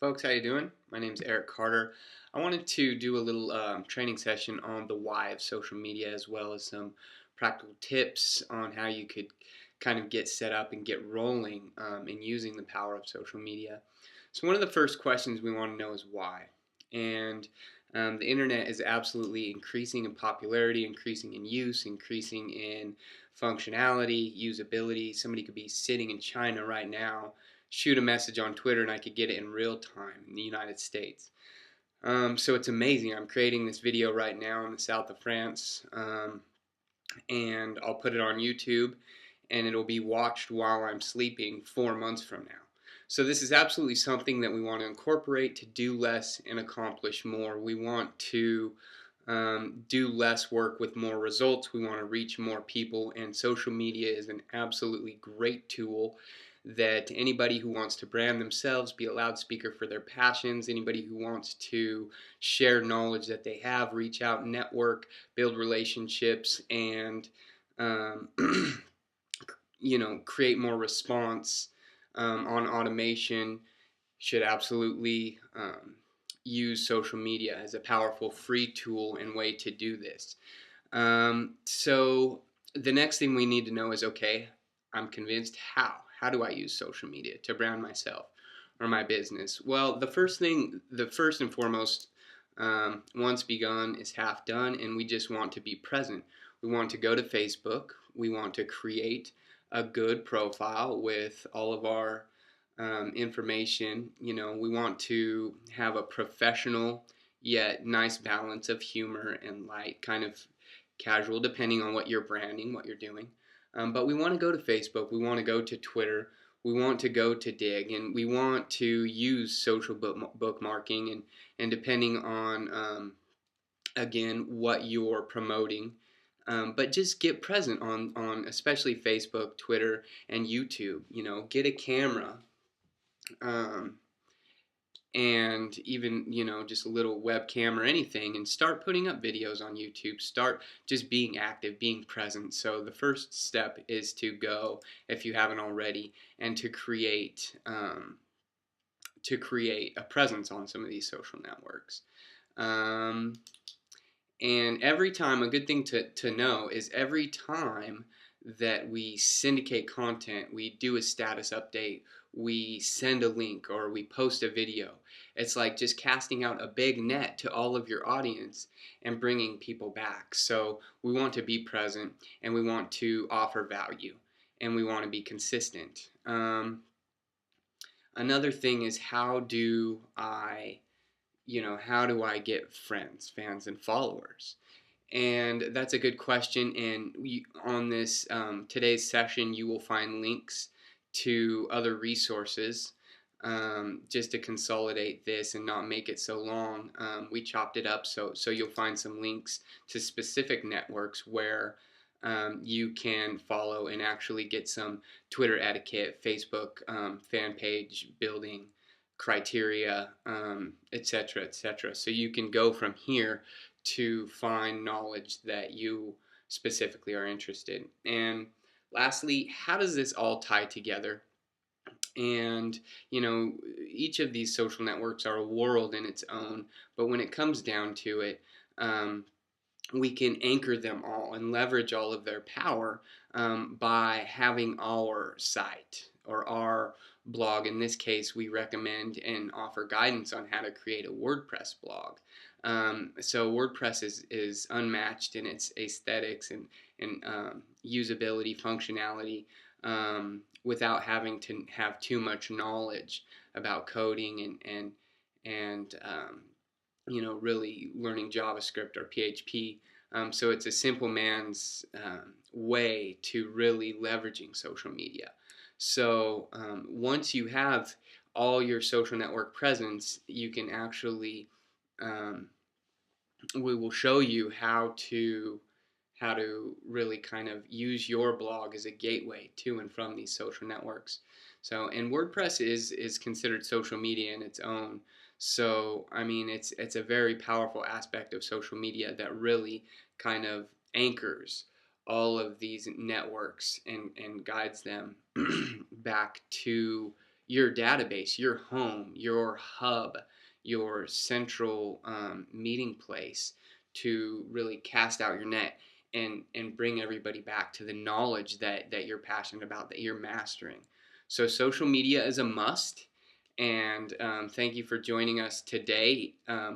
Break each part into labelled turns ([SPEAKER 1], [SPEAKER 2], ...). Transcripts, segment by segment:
[SPEAKER 1] Folks, how you doing? My name is Eric Carter. I wanted to do a little training session on the why of social media, as well as some practical tips on how you could kind of get set up and get rolling in using the power of social media. So one of the first questions we want to know is why. And the internet is absolutely increasing in popularity, increasing in use, increasing in functionality, usability. Somebody could be sitting in China right now, shoot a message on Twitter, and I could get it in real time in the United States. So it's amazing. I'm creating this video right now in the south of France, and I'll put it on YouTube, and it'll be watched while I'm sleeping 4 months from now. So this is absolutely something that we want to incorporate to do less and accomplish more. We want to do less work with more results. We want to reach more people, and social media is an absolutely great tool that anybody who wants to brand themselves, be a loudspeaker for their passions, anybody who wants to share knowledge that they have, reach out, network, build relationships, and um, create more response on automation should absolutely use social media as a powerful free tool and way to do this. So the next thing we need to know is, okay, I'm convinced. How do I use social media to brand myself or my business? Well, the first and foremost, once begun is half done, and we just want to be present. We want to go to Facebook. We want to create a good profile with all of our information. We want to have a professional yet nice balance of humor and light, kind of casual, depending on what you're branding, what you're doing. But we want to go to Facebook, we want to go to Twitter, we want to go to Dig, and we want to use social bookmarking, and depending on, again, what you're promoting. But just get present on especially Facebook, Twitter, and YouTube. Get a camera, um, and even just a little webcam or anything, and start putting up videos on YouTube. Start just being active, being present. So the first step is to go, if you haven't already, and to create a presence on some of these social networks. um, and every time, a good thing to know is every time that we syndicate content, we do a status update, we send a link, or we post a video, it's like just casting out a big net to all of your audience and bringing people back. So we want to be present, and we want to offer value, and we want to be consistent. Another thing is, how do I get friends, fans, and followers? And that's a good question. And on this today's session, you will find links to other resources, just to consolidate this and not make it so long. We chopped it up, so you'll find some links to specific networks where you can follow and actually get some Twitter etiquette, Facebook fan page building criteria, etc., etc. So you can go from here to find knowledge that you specifically are interested in. And lastly, how does this all tie together? And each of these social networks are a world in its own, but when it comes down to it, we can anchor them all and leverage all of their power by having our site or our blog. In this case, we recommend and offer guidance on how to create a WordPress blog. So WordPress is unmatched in its aesthetics and usability, functionality, without having to have too much knowledge about coding and really learning JavaScript or PHP. So it's a simple man's way to really leveraging social media. So once you have all your social network presence, you can actually, we will show you how to really kind of use your blog as a gateway to and from these social networks. So, and WordPress is considered social media in its own. So, I mean, it's a very powerful aspect of social media that really kind of anchors all of these networks and guides them back to your database, your home, your hub, your central meeting place to really cast out your net and bring everybody back to the knowledge that you're passionate about, that you're mastering. So social media is a must. And thank you for joining us today.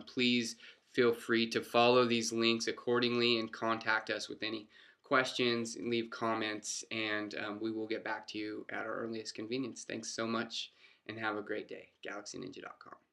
[SPEAKER 1] Please feel free to follow these links accordingly and contact us with any questions, and leave comments, and we will get back to you at our earliest convenience. Thanks so much and have a great day. GalaxyNinja.com.